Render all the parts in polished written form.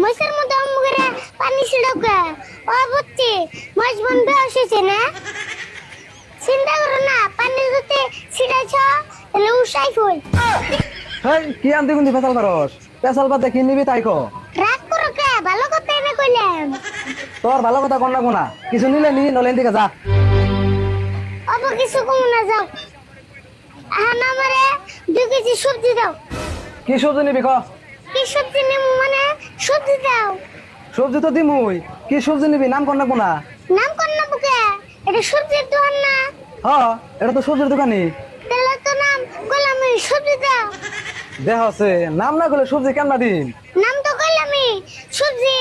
মশার মধ্যে অম্মুগরে পানি ছিড়কে ও বুঝছি মাছ বন্ধ এসেছে না চিন্তা করো না পানি যদি ছিড়াইছ তাহলে উসাই ফুল হেই কি আনতে গুনতি ফেসাল করস ফেসাল বাদে কি নিবি তাই কো রাগ করো কে ভালো কথা এনে কইলাম তোর ভালো কথা কোন না কোনা কিছু নিলে নি নলেন দিকে যা অব কিছু কম না যাও আহান আমারে 2 কেজি সবজি দাও কি সবজি নিবি ক কি সবজি নিম মানে সবজি দাও সবজি তো দিমুই কি সবজি নিবি নাম কোন না কোনা নাম কোন না বুকে এটা সবজির দোকান না হ্যাঁ এটা তো সবজির দোকানি তাহলে তো নাম গোলামি সবজি দাও দেহ আছে নাম না গলে সবজি কেন না দিন নাম তো গোলামি সবজি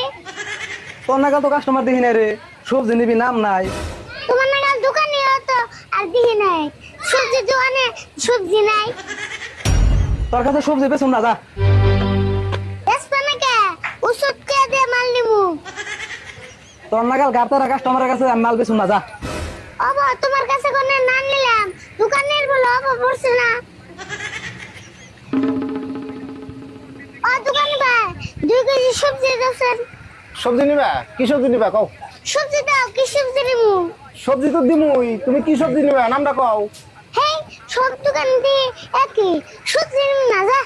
তোর নাগাল তো কাস্টমার দেখি নাই রে সবজি নিবি নাম নাই তোমার নাগাল দোকানে তো আর দিহি নাই সবজি দোকানে সবজি নাই তোর কাছে সবজি বেচুম না যা এসপানে কে ওষুধ কে দিয়ে মাল নিমু তোর নাগাল গাবতারা কাস্টমারের কাছে আমি মাল বেচুম না যা অবা তোমার কাছে কোনে না নিলাম দোকানের বলো অবা পড়ছে না ও দোকান ভাই 2 কেজি সবজি দাও সবজি নিবা কি সবজি নিবা কও সবজি দাও কি সবজি নিমু সবজি তো দিমুই তুমি কি সবজি নিবা নামটা কও হেই সব দোকান দিয়ে একই সবজি নিমু না যা